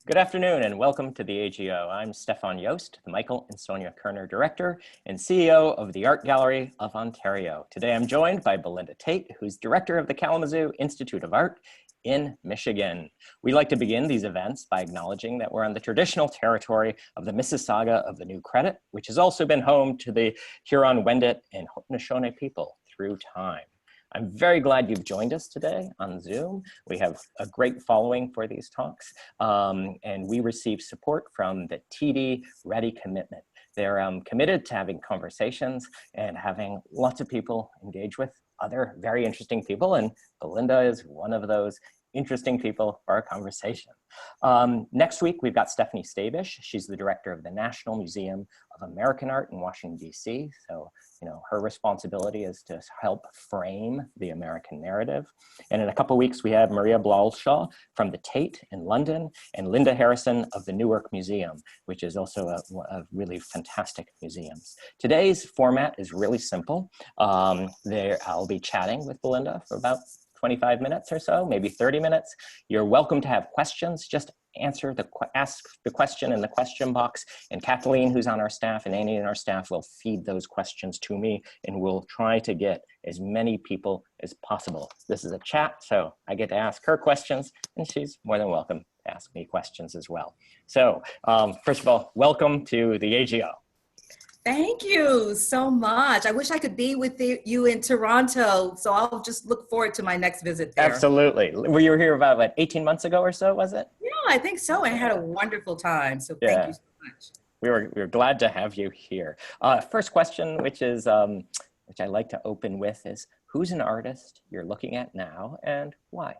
Good afternoon and welcome to the AGO. I'm Stephan Jost, the Michael and Sonja Koerner Director and CEO of the Art Gallery of Ontario. Today I'm joined by Belinda Tate, who's Director of the Kalamazoo Institute of Art in Michigan. We like to begin these events by acknowledging that we're on the traditional territory of the Mississauga of the New Credit, which has also been home to the Huron-Wendat and Haudenosaunee people through time. I'm very glad you've joined us today on Zoom. We have a great following for these talks, and we receive support from the TD Ready Commitment. They're committed to having conversations and having lots of people engage with other very interesting people, and Belinda is one of those interesting people for our conversation. Next week, we've got Stephanie Stabish. She's the director of the National Museum of American Art in Washington, D.C. So, her responsibility is to help frame the American narrative. And in a couple of weeks, we have Maria Blalshaw from the Tate in London and Linda Harrison of the Newark Museum, which is also a really fantastic museums. Today's format is really simple. I'll be chatting with Belinda for about 25 minutes or so, maybe 30 minutes. You're welcome to have questions. Just ask the question in the question box, and Kathleen, who's on our staff, and Annie in our staff will feed those questions to me, and we'll try to get as many people as possible. This is a chat, so I get to ask her questions, and she's more than welcome to ask me questions as well. So first of all, welcome to the AGO. Thank you so much. I wish I could be with you in Toronto, so I'll just look forward to my next visit there. Absolutely. You were here about, what, 18 months ago or so, was it? Yeah, I think so. I had a wonderful time, so thank you so much. We were glad to have you here. First question, which I like to open with, is who's an artist you're looking at now and why?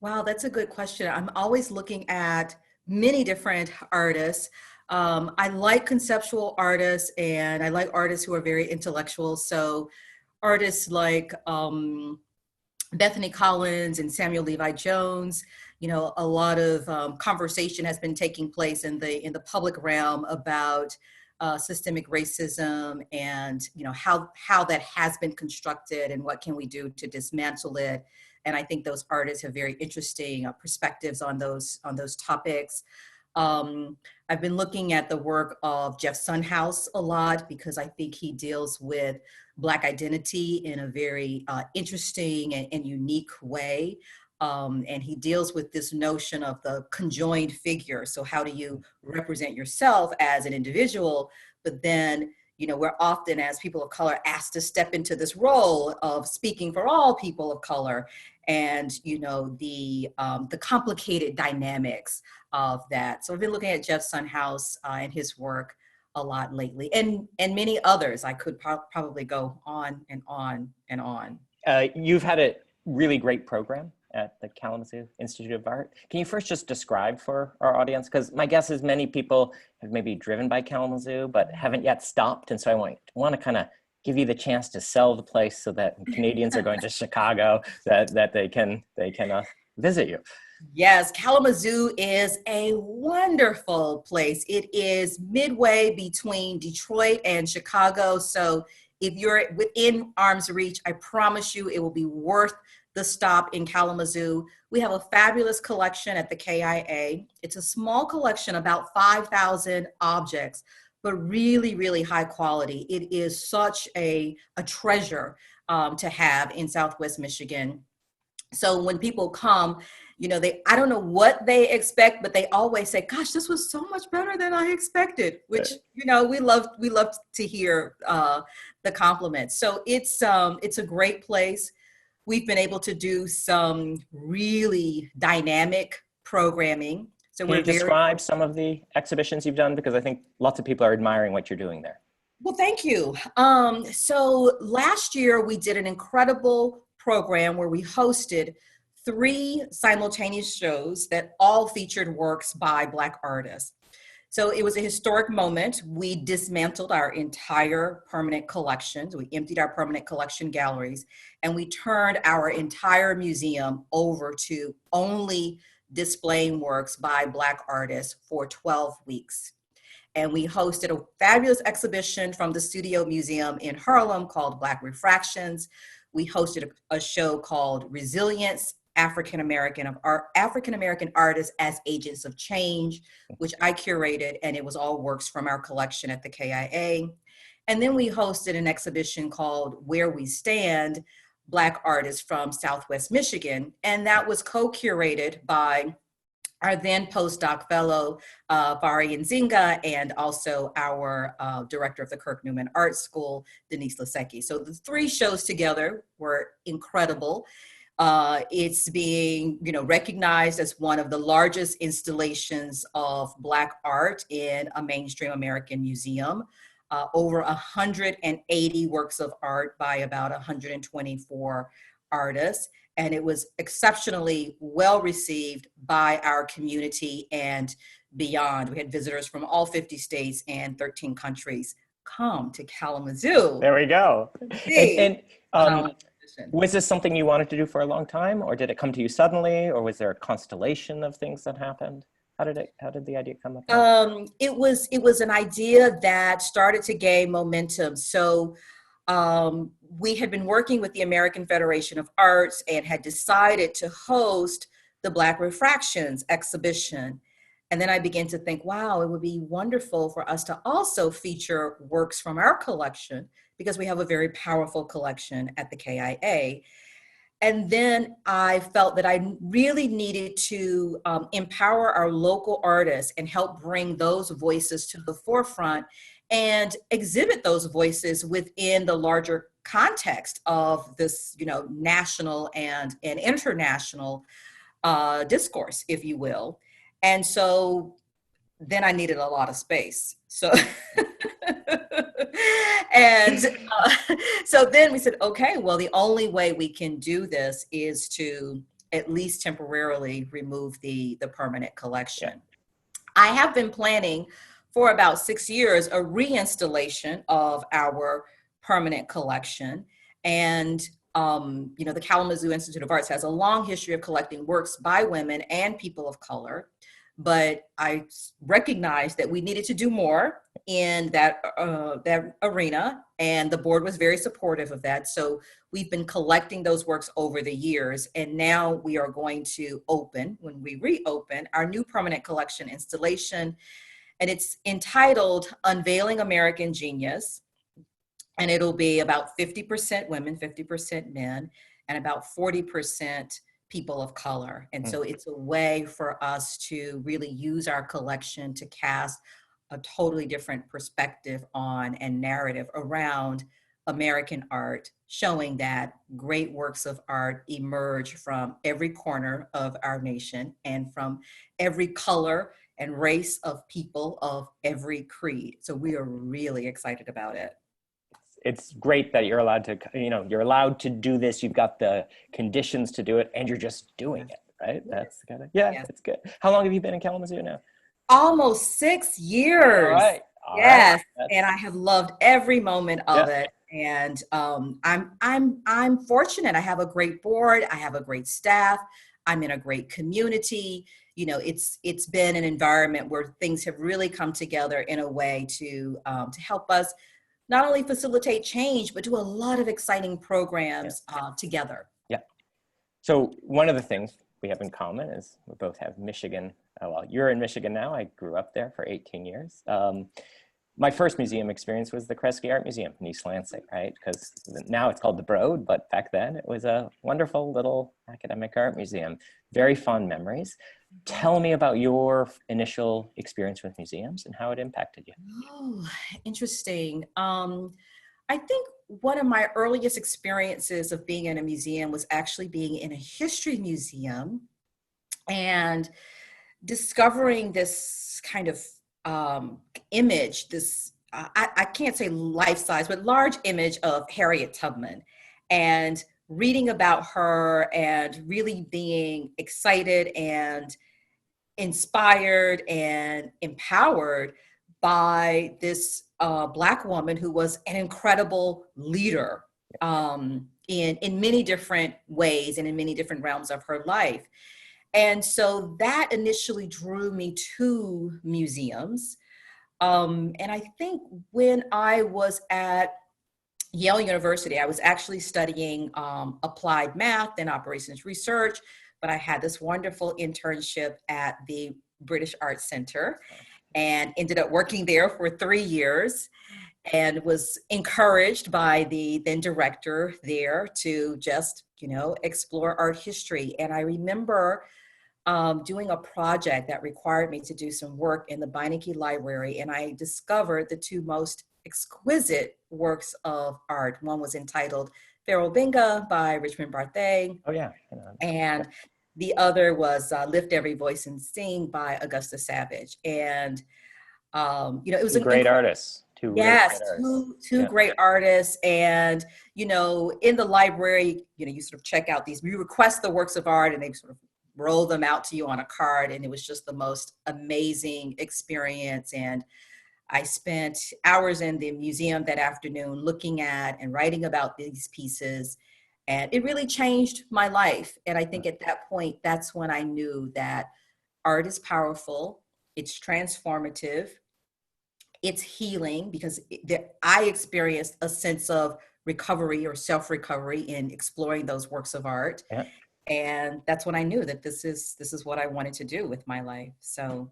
Wow, that's a good question. I'm always looking at many different artists. I like conceptual artists, and I like artists who are very intellectual. So artists like Bethany Collins and Samuel Levi Jones. A lot of conversation has been taking place in the public realm about systemic racism and how that has been constructed and what can we do to dismantle it. And I think those artists have very interesting perspectives on those topics. I've been looking at the work of Jeff Sunhouse a lot because I think he deals with Black identity in a very interesting and unique way. And he deals with this notion of the conjoined figure. So how do you represent yourself as an individual? But then, we're often, as people of color, asked to step into this role of speaking for all people of color. And, the complicated dynamics of that. So I've been looking at Jeff Sunhouse and his work a lot lately, and many others. I could probably go on and on and on. You've had a really great program at the Kalamazoo Institute of Art. Can you first just describe for our audience? Because my guess is many people have maybe driven by Kalamazoo, but haven't yet stopped. And so I want to kind of give you the chance to sell the place so that Canadians are going to Chicago, that they can visit you. Yes, Kalamazoo is a wonderful place. It is midway between Detroit and Chicago. So if you're within arm's reach, I promise you it will be worth the stop in Kalamazoo. We have a fabulous collection at the KIA. It's a small collection, about 5,000 objects, but really, really high quality. It is such a treasure to have in Southwest Michigan. So when people come, I don't know what they expect, but they always say, gosh, this was so much better than I expected, which, we love to hear the compliments. So it's a great place. We've been able to do some really dynamic programming. So Can you describe some of the exhibitions you've done? Because I think lots of people are admiring what you're doing there. Well, thank you. So last year we did an incredible program where we hosted 3 simultaneous shows that all featured works by Black artists. So it was a historic moment. We dismantled our entire permanent collections. We emptied our permanent collection galleries, and we turned our entire museum over to only displaying works by Black artists for 12 weeks. And we hosted a fabulous exhibition from the Studio Museum in Harlem called Black Refractions. We hosted a show called Resilience African American artists as agents of change, which I curated, and it was all works from our collection at the KIA. And then we hosted an exhibition called Where We Stand, Black artists from Southwest Michigan, and that was co-curated by our then postdoc fellow, Bari Nzinga, and also our director of the Kirk Newman Art School, Denise Lasecki. So the three shows together were incredible. It's being, recognized as one of the largest installations of Black art in a mainstream American museum. Over 180 works of art by about 124 artists. And it was exceptionally well received by our community and beyond. We had visitors from all 50 states and 13 countries come to Kalamazoo. There we go. Was this something you wanted to do for a long time, or did it come to you suddenly, or was there a constellation of things that happened? How did the idea come up? It was an idea that started to gain momentum. So we had been working with the American Federation of Arts and had decided to host the Black Refractions exhibition. And then I began to think, wow, it would be wonderful for us to also feature works from our collection, because we have a very powerful collection at the KIA. And then I felt that I really needed to empower our local artists and help bring those voices to the forefront and exhibit those voices within the larger context of this, national and international discourse, if you will. And so then I needed a lot of space. So, so then we said, okay, well, the only way we can do this is to at least temporarily remove the permanent collection. Yeah. I have been planning for about 6 years a reinstallation of our permanent collection. And, the Kalamazoo Institute of Arts has a long history of collecting works by women and people of color. But I recognized that we needed to do more in that arena, and the board was very supportive of that. So we've been collecting those works over the years, and now we are going to open, when we reopen, our new permanent collection installation, and it's entitled Unveiling American Genius, and it'll be about 50% women, 50% men, and about 40% people of color. And so it's a way for us to really use our collection to cast a totally different perspective on and narrative around American art, showing that great works of art emerge from every corner of our nation and from every color and race of people of every creed. So we are really excited about it. It's great that you're allowed to do this. You've got the conditions to do it, and you're just doing it, right? That's kind of, It's good. How long have you been in Kalamazoo now? Almost 6 years. All right. Yes, and I have loved every moment of it. And I'm fortunate. I have a great board. I have a great staff. I'm in a great community. It's been an environment where things have really come together in a way to help us not only facilitate change, but do a lot of exciting programs together. Yeah. So one of the things we have in common is we both have Michigan. Well, you're in Michigan now. I grew up there for 18 years. My first museum experience was the Kresge Art Museum in East Lansing, right? Because now it's called the Broad, but back then it was a wonderful little academic art museum. Very fond memories. Tell me about your initial experience with museums and how it impacted you. Oh, interesting. I think one of my earliest experiences of being in a museum was actually being in a history museum and discovering this kind of image, this, I can't say life-size, but large image of Harriet Tubman, and reading about her and really being excited and inspired and empowered by this Black woman who was an incredible leader in many different ways and in many different realms of her life. And so that initially drew me to museums. And I think when I was at Yale University. I was actually studying applied math and operations research, but I had this wonderful internship at the British Arts Center and ended up working there for 3 years and was encouraged by the then director there to just, explore art history. And I remember doing a project that required me to do some work in the Beinecke Library, and I discovered the two most exquisite works of art. One was entitled Pharaoh Benga by Richmond Barthé, Oh yeah. and the other was Lift Every Voice and Sing by Augusta Savage. And it was Two an great artists. Two really yes, great artists. two Yeah. great artists. And, in the library, you sort of check out you request the works of art and they sort of roll them out to you on a card. And it was just the most amazing experience. And I spent hours in the museum that afternoon looking at and writing about these pieces. And it really changed my life. And I think at that point, that's when I knew that art is powerful, it's transformative, it's healing, because I experienced a sense of recovery or self-recovery in exploring those works of art. Yeah. And that's when I knew that this is what I wanted to do with my life. So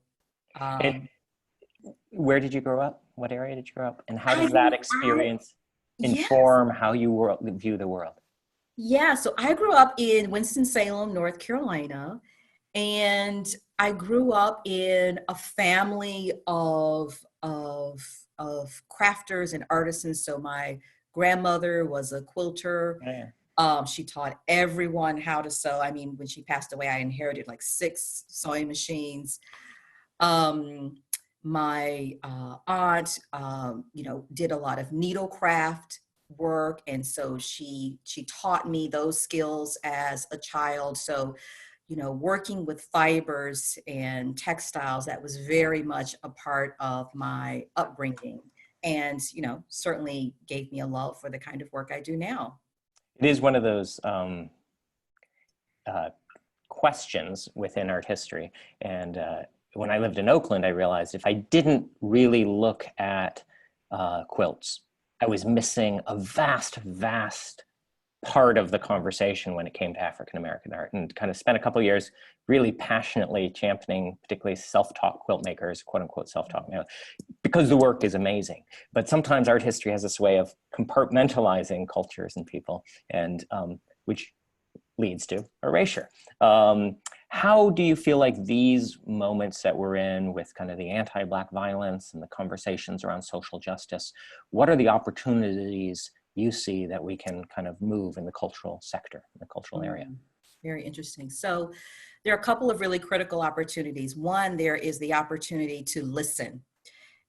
where did you grow up? What area did you grow up? And how does I that grew up- experience Yes. inform how you view the world? Yeah, so I grew up in Winston-Salem, North Carolina, and I grew up in a family of crafters and artisans. So my grandmother was a quilter. Yeah. She taught everyone how to sew. I mean, when she passed away, I inherited like 6 sewing machines. My aunt, did a lot of needlecraft work, and so she taught me those skills as a child. So, working with fibers and textiles, that was very much a part of my upbringing, and certainly gave me a love for the kind of work I do now. It is one of those questions within art history. And when I lived in Oakland, I realized if I didn't really look at quilts, I was missing a vast part of the conversation when it came to African-American art, and kind of spent a couple of years really passionately championing particularly self-taught quilt makers, quote unquote self-taught, because the work is amazing. But sometimes art history has this way of compartmentalizing cultures and people, and which leads to erasure. How do you feel like these moments that we're in with kind of the anti-Black violence and the conversations around social justice, what are the opportunities you see that we can kind of move in the cultural sector, in the cultural area? Very interesting. So there are a couple of really critical opportunities. One, there is the opportunity to listen.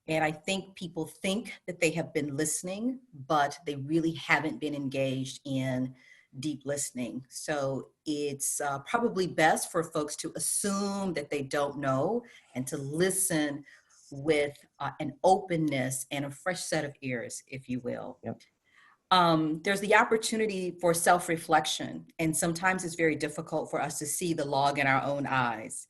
And I think people think that they have been listening, but they really haven't been engaged in deep listening. So it's probably best for folks to assume that they don't know and to listen with an openness and a fresh set of ears, if you will. Yep. There's the opportunity for self-reflection, and sometimes it's very difficult for us to see the log in our own eyes.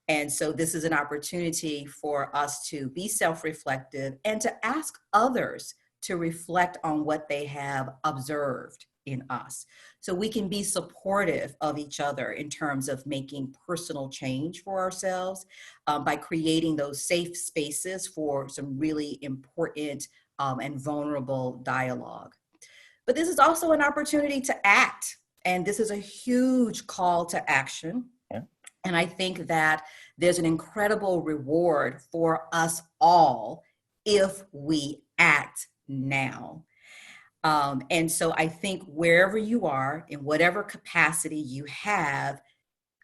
And so this is an opportunity for us to be self-reflective and to ask others to reflect on what they have observed in us. So we can be supportive of each other in terms of making personal change for ourselves by creating those safe spaces for some really important and vulnerable dialogue. But this is also an opportunity to act. And this is a huge call to action. Yeah. And I think that there's an incredible reward for us all if we act now. And so I think wherever you are, in whatever capacity you have,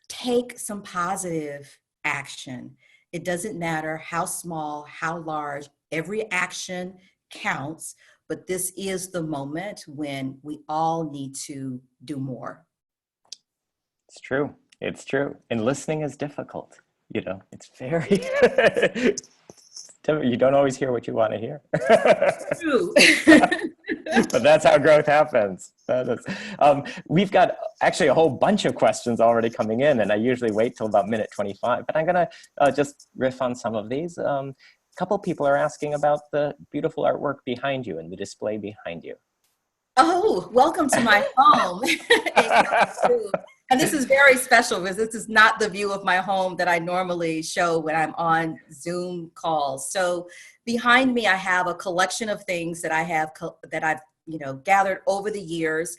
take some positive action. It doesn't matter how small, how large, every action counts, but this is the moment when we all need to do more. It's true. It's true. And listening is difficult. It's very, you don't always hear what you want to hear. True. But that's how growth happens. We've got actually a whole bunch of questions already coming in, and I usually wait till about minute 25, but I'm going to just riff on some of these. A couple people are asking about the beautiful artwork behind you and the display behind you. Oh, welcome to my home in Kalamazoo. And this is very special because this is not the view of my home that I normally show when I'm on Zoom calls. So behind me, I have a collection of things that that I've gathered over the years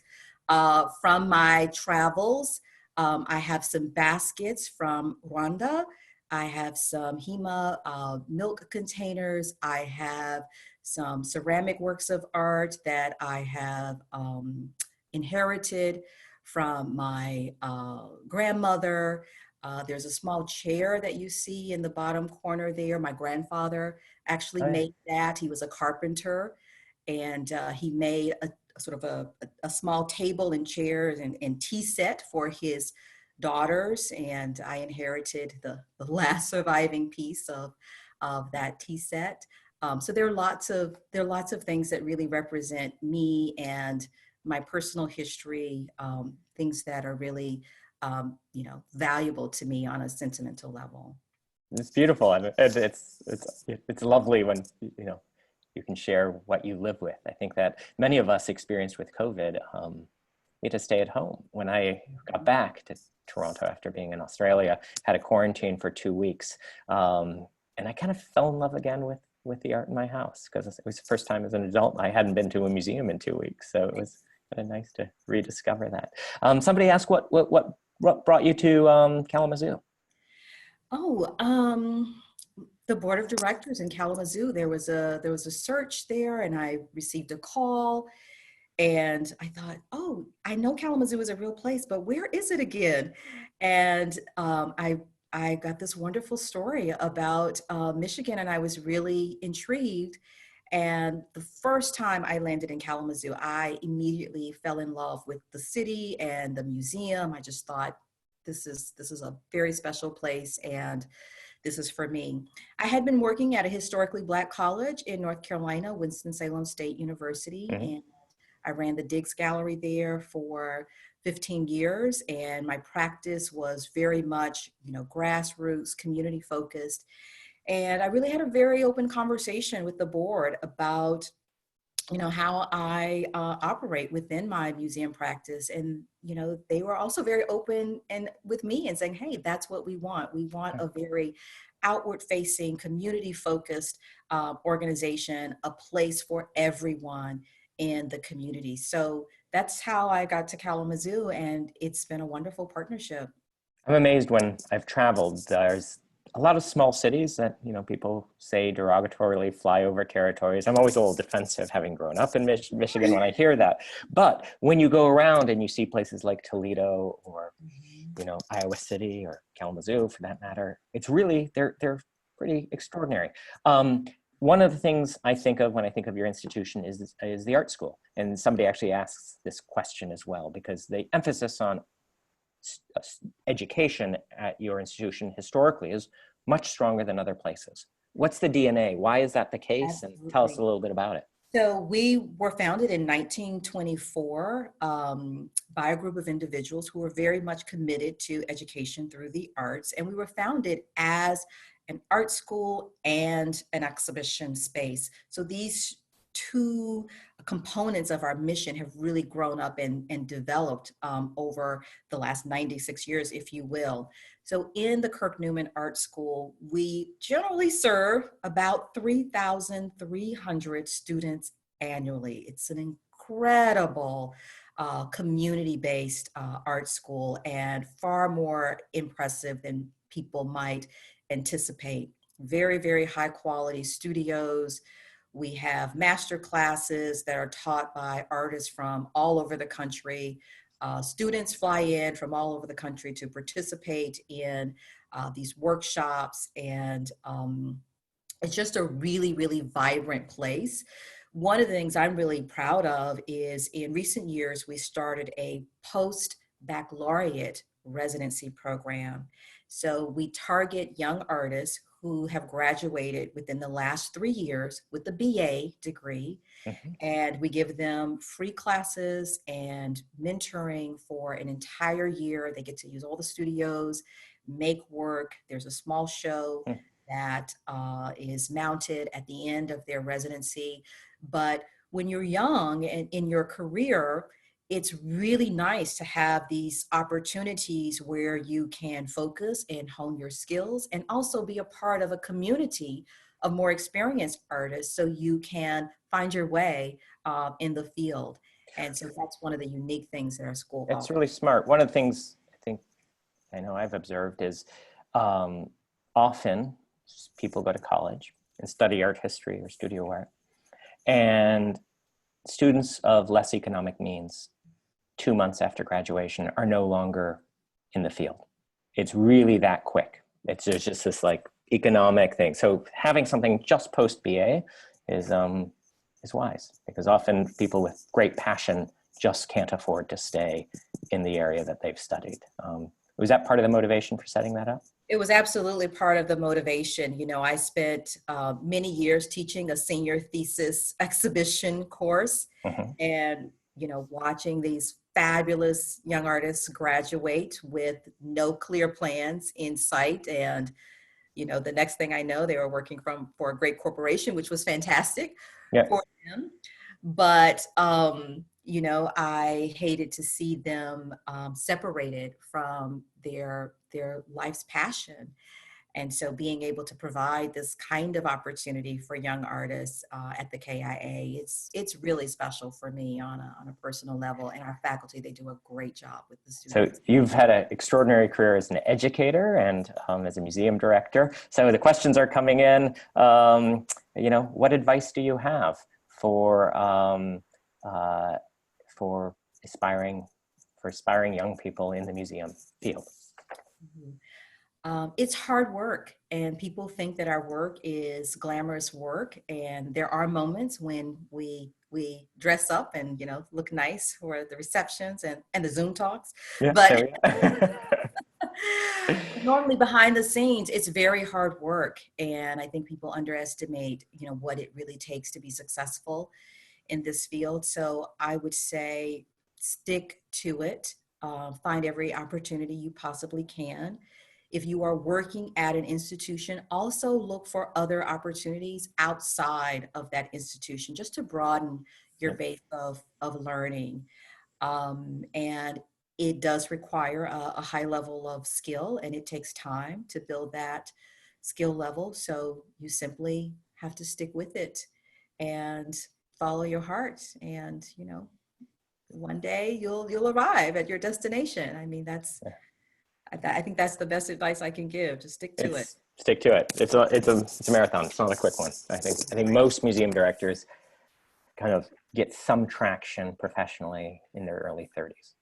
from my travels. I have some baskets from Rwanda. I have some Hema milk containers. I have some ceramic works of art that I have inherited from my grandmother. There's a small chair that you see in the bottom corner there. My grandfather actually Oh, yeah. made that. He was a carpenter, and he made a sort of a small table and chairs and tea set for his daughters. And I inherited the last surviving piece of that tea set. So there are lots of things that really represent me and my personal history, things that are really valuable to me on a sentimental level. It's beautiful, and it's lovely when you can share what you live with. I think that many of us experienced with COVID. We had to stay at home. When I got back to Toronto after being in Australia, had a quarantine for 2 weeks, and I kind of fell in love again with the art in my house because it was the first time as an adult. I hadn't been to a museum in 2 weeks, so it was kind of nice to rediscover that. Somebody asked what brought you to Kalamazoo? Oh, the board of directors in Kalamazoo. There was a search there, and I received a call, and I thought, oh, I know Kalamazoo is a real place, but where is it again? And I got this wonderful story about Michigan, and I was really intrigued. And the first time I landed in Kalamazoo, I immediately fell in love with the city and the museum. I just thought, this is a very special place, and this is for me. I had been working at a historically Black college in North Carolina, Winston-Salem State University, Mhm. and I ran the Diggs Gallery there for 15 years, and my practice was very much, grassroots, community focused. And I really had a very open conversation with the board about how I operate within my museum practice. And they were also very open and with me and saying, hey, that's what we want. We want a very outward facing, community focused organization, a place for everyone in the community. So that's how I got to Kalamazoo, and it's been a wonderful partnership. I'm amazed when I've traveled. There's a lot of small cities that people say derogatorily flyover territories. I'm always a little defensive, having grown up in Michigan, when I hear that. But when you go around and you see places like Toledo or Iowa City or Kalamazoo, for that matter, it's really they're pretty extraordinary. One of the things I think of when I think of your institution is the art school, and somebody actually asks this question as well because the emphasis on education at your institution historically is much stronger than other places. What's the DNA? Why is that the case? And tell us a Absolutely. little bit about it. So we were founded in 1924 by a group of individuals who were very much committed to education through the arts. And we were founded as an art school and an exhibition space. So these two components of our mission have really grown up and developed over the last 96 years, if you will. So in the Kirk Newman Art School, we generally serve about 3,300 students annually. It's an incredible community-based art school, and far more impressive than people might anticipate. Very, very high quality studios. We have master classes that are taught by artists from all over the country. Students fly in from all over the country to participate in these workshops, and it's just a really, really vibrant place. One of the things I'm really proud of is in recent years, we started a post-baccalaureate residency program. So we target young artists who have graduated within the last 3 years with a BA degree, Mhm. and we give them free classes and mentoring for an entire year. They get to use all the studios, make work. There's a small show that is mounted at the end of their residency. But when you're young and in your career, it's really nice to have these opportunities where you can focus and hone your skills and also be a part of a community of more experienced artists so you can find your way in the field. And so that's one of the unique things that our school It's offers. really smart. One of the things I know I've observed is often people go to college and study art history or studio art, and students of less economic means 2 months after graduation are no longer in the field. It's really that quick. There's just this like economic thing. So having something just post BA is wise, because often people with great passion just can't afford to stay in the area that they've studied. Was that part of the motivation for setting that up? It was absolutely part of the motivation. You know, I spent many years teaching a senior thesis exhibition course, and, you know, watching these fabulous young artists graduate with no clear plans in sight. And, you know, the next thing I know, they were working for a great corporation, which was fantastic for them. But, you know, I hated to see them separated from their life's passion. And so being able to provide this kind of opportunity for young artists at the KIA, it's really special for me on a personal level. And our faculty, they do a great job with the students. So you've had an extraordinary career as an educator and as a museum director. So the questions are coming in. You know, what advice do you have for aspiring young people in the museum field? It's hard work, and people think that our work is glamorous work. And there are moments when we dress up and, you know, look nice for the receptions and the Zoom talks. Yeah, But normally behind the scenes, it's very hard work. And I think people underestimate, you know, what it really takes to be successful in this field. So I would say stick to it. Find every opportunity you possibly can. If you are working at an institution, also look for other opportunities outside of that institution, just to broaden your base of learning. And it does require a high level of skill, and it takes time to build that skill level. So you simply have to stick with it and follow your heart. And, you know, one day you'll arrive at your destination. I mean, I think that's the best advice I can give. Just stick to it. Stick to it. It's a marathon. It's not a quick one. I think most museum directors kind of get some traction professionally in their early 30s.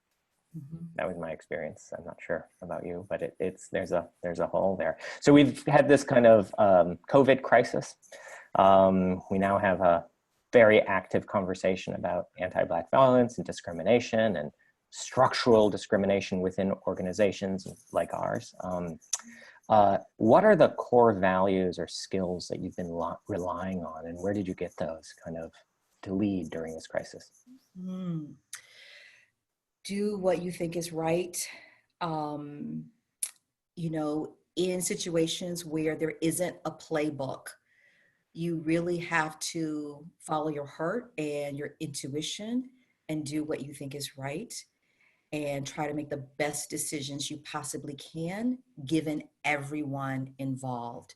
That was my experience. I'm not sure about you, but there's a hole there. So we've had this kind of COVID crisis. We now have a very active conversation about anti-Black violence and discrimination and structural discrimination within organizations like ours. What are the core values or skills that you've been relying on, and where did you get those kind of to lead during this crisis? Do what you think is right. You know, in situations where there isn't a playbook, you really have to follow your heart and your intuition and do what you think is right, and try to make the best decisions you possibly can, given everyone involved.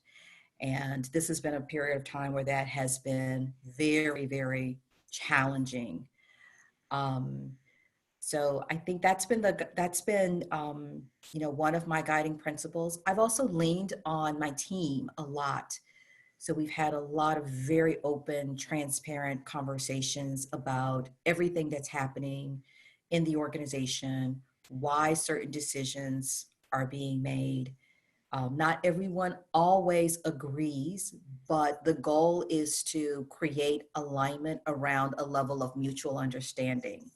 And this has been a period of time where that has been very, very challenging. So I think that's been you know, one of my guiding principles. I've also leaned on my team a lot. So we've had a lot of very open, transparent conversations about everything that's happening in the organization, why certain decisions are being made. Not everyone always agrees, but the goal is to create alignment around a level of mutual understanding.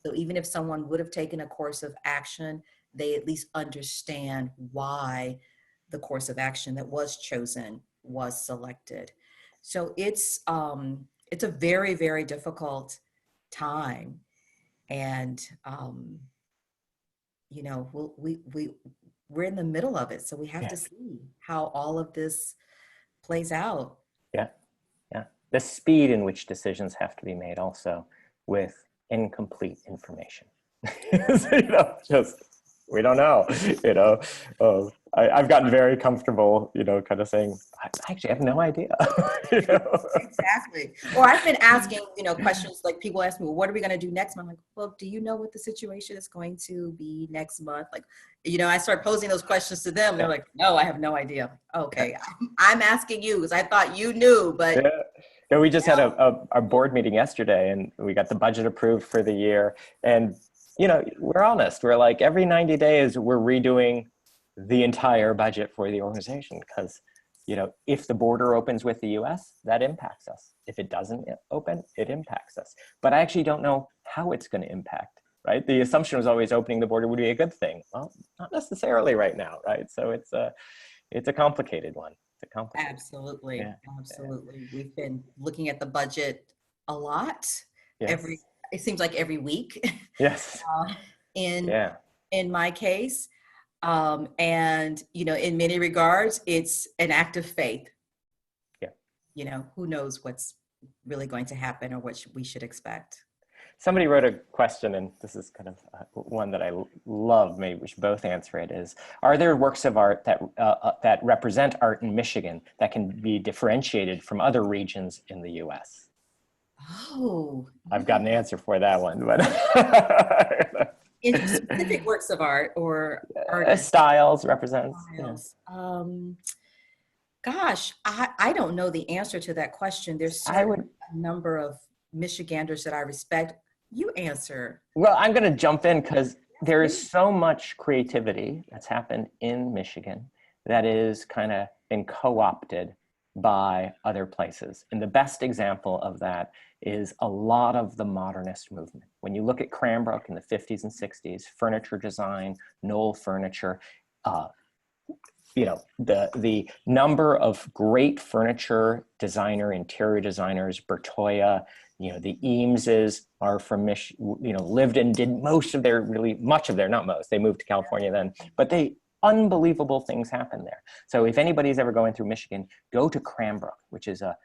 So even if someone would have taken a course of action, they at least understand why the course of action that was chosen was selected. So it's a very, very difficult time. And, you know, we're in the middle of it. So we have to see how all of this plays out. Yeah. Yeah. the speed in which decisions have to be made also with incomplete information. So, just, we don't know, I've gotten very comfortable, kind of saying, I actually have no idea. Exactly. Or I've been asking, questions like people ask me, well, what are we going to do next month? I'm like, well, do you know what the situation is going to be next month? Like, I start posing those questions to them. They're like, no, I have no idea. Okay. I'm asking you because I thought you knew, but. Yeah, we just had a board meeting yesterday and we got the budget approved for the year. And, we're honest. We're like, every 90 days, we're redoing the entire budget for the organization because, if the border opens with the US, that impacts us. If it doesn't open, it impacts us. But I actually don't know how it's going to impact, right? The assumption was always opening the border would be a good thing. Well, not necessarily right now, right? So it's a complicated one. Absolutely. Yeah. Absolutely. We've been looking at the budget a lot. Yes. It seems like every week. Yes. In my case. And, in many regards, it's an act of faith. Yeah. Who knows what's really going to happen or what we should expect. Somebody wrote a question, and this is kind of one that I love, maybe we should both answer it, is, are there works of art that represent art in Michigan that can be differentiated from other regions in the US? Oh. I've got an answer for that one, but... In specific works of art or styles represents. Styles. Yeah. Gosh, I don't know the answer to that question. There's a number of Michiganders that I respect. You answer. Well, I'm going to jump in because there is so much creativity that's happened in Michigan that is kind of been co-opted by other places. And the best example of that is a lot of the modernist movement. When you look at Cranbrook in the 50s and 60s, furniture design, Knoll furniture, the number of great furniture designer, interior designers, Bertoya, the Eameses are from lived and did much of their, not most, they moved to California then, but unbelievable things happen there. So if anybody's ever going through Michigan, go to Cranbrook, which is a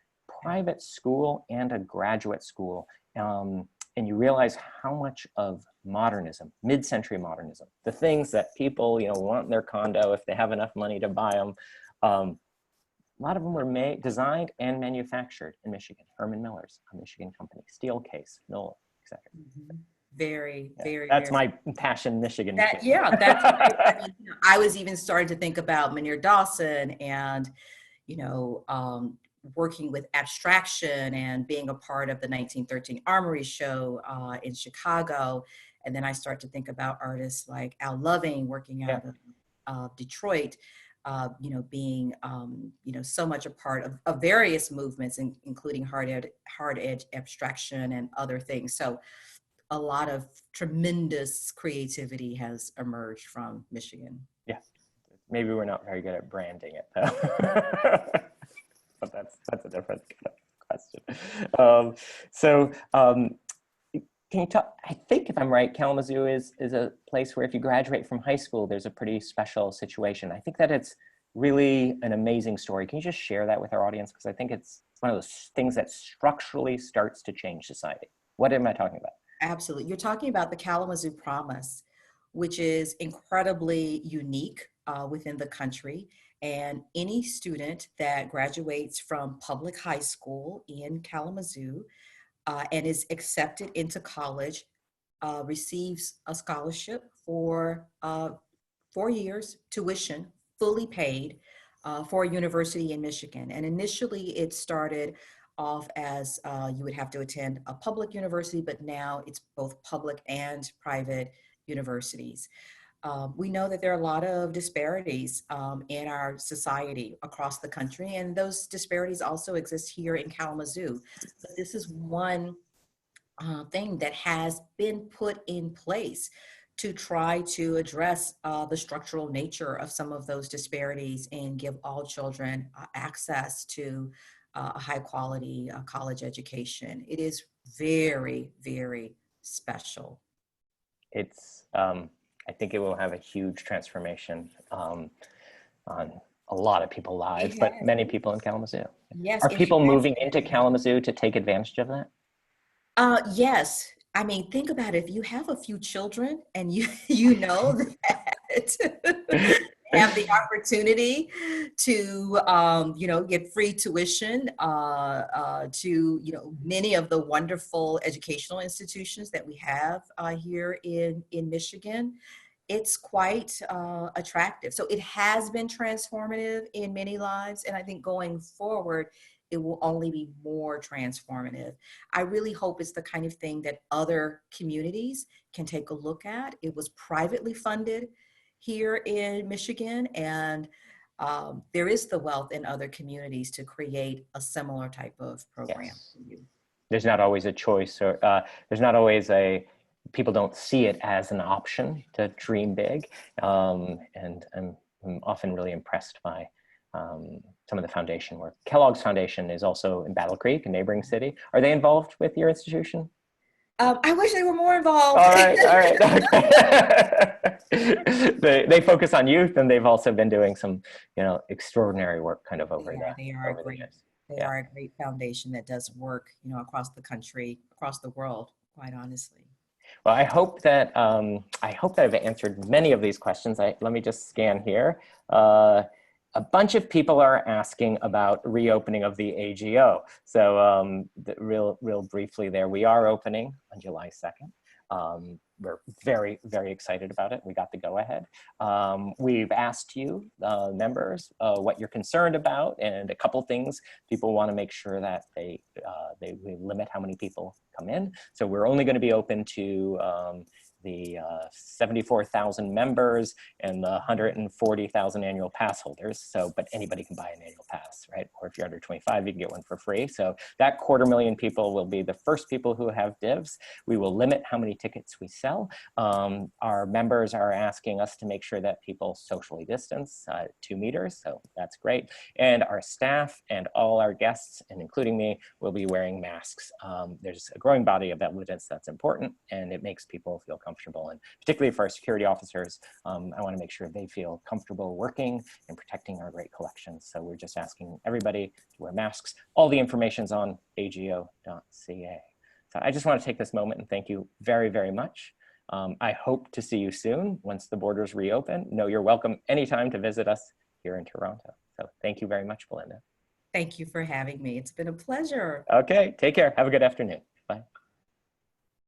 private school and a graduate school. And you realize how much of modernism, mid-century modernism, the things that people, want in their condo if they have enough money to buy them, a lot of them were designed and manufactured in Michigan. Herman Miller's a Michigan company, Steelcase, Knoll, etc. Mm-hmm. Very. That's my passion, Michigan. That's I was even starting to think about Maynard Dawson and, working with abstraction and being a part of the 1913 Armory Show in Chicago. And then I start to think about artists like Al Loving working out of Detroit, being, so much a part of various movements, including hard edge abstraction and other things. So a lot of tremendous creativity has emerged from Michigan. Yeah, maybe we're not very good at branding it, though. But that's a different question. Can you talk? I think if I'm right, Kalamazoo is a place where if you graduate from high school, there's a pretty special situation. I think that it's really an amazing story. Can you just share that with our audience? Because I think it's one of those things that structurally starts to change society. What am I talking about? Absolutely. You're talking about the Kalamazoo Promise, which is incredibly unique within the country. And any student that graduates from public high school in Kalamazoo and is accepted into college receives a scholarship for 4 years tuition, fully paid for a university in Michigan. And initially it started off as you would have to attend a public university, but now it's both public and private universities. We know that there are a lot of disparities in our society across the country, and those disparities also exist here in Kalamazoo. But this is one thing that has been put in place to try to address the structural nature of some of those disparities and give all children access to a high quality college education. It is very, very special. It's, I think it will have a huge transformation on a lot of people's lives, It but has. many people in Kalamazoo. Yes, Are it people has. moving into Kalamazoo to take advantage of that? Yes. I mean, think about it. If you have a few children and you know that have the opportunity to get free tuition to many of the wonderful educational institutions that we have here in Michigan, it's quite attractive. So it has been transformative in many lives, and I think going forward it will only be more transformative. I really hope it's the kind of thing that other communities can take a look at. It was privately funded here in Michigan, and there is the wealth in other communities to create a similar type of program Yes. for you. There's not always a choice, or there's not always people don't see it as an option to dream big. And I'm often really impressed by some of the foundation work. Kellogg's Foundation is also in Battle Creek, a neighboring city. Are they involved with your institution? I wish they were more involved. All right, all right. Okay. They focus on youth, and they've also been doing some, extraordinary work kind of over They are a over the great, years. they Yeah. are a great foundation that does work, across the country, across the world, quite honestly. Well, I hope that I've answered many of these questions. Let me just scan here. A bunch of people are asking about reopening of the AGO. So real briefly there, we are opening on July 2nd. We're very, very excited about it. We got the go ahead. We've asked you, members, what you're concerned about, and a couple things. People want to make sure that we limit how many people come in. So we're only going to be open to the 74,000 members and the 140,000 annual pass holders. So, but anybody can buy an annual pass, right? Or if you're under 25, you can get one for free. So that 250,000 people will be the first people who have dibs. We will limit how many tickets we sell. Our members are asking us to make sure that people socially distance 2 meters. So that's great. And our staff and all our guests, and including me, will be wearing masks. There's a growing body of evidence that's important, and it makes people feel comfortable. And particularly for our security officers, I want to make sure they feel comfortable working and protecting our great collections. So we're just asking everybody to wear masks. All the information's on ago.ca. So I just want to take this moment and thank you very, very much. I hope to see you soon once the borders reopen. No, you're welcome anytime to visit us here in Toronto. So thank you very much, Belinda. Thank you for having me. It's been a pleasure. Okay, take care. Have a good afternoon. Bye.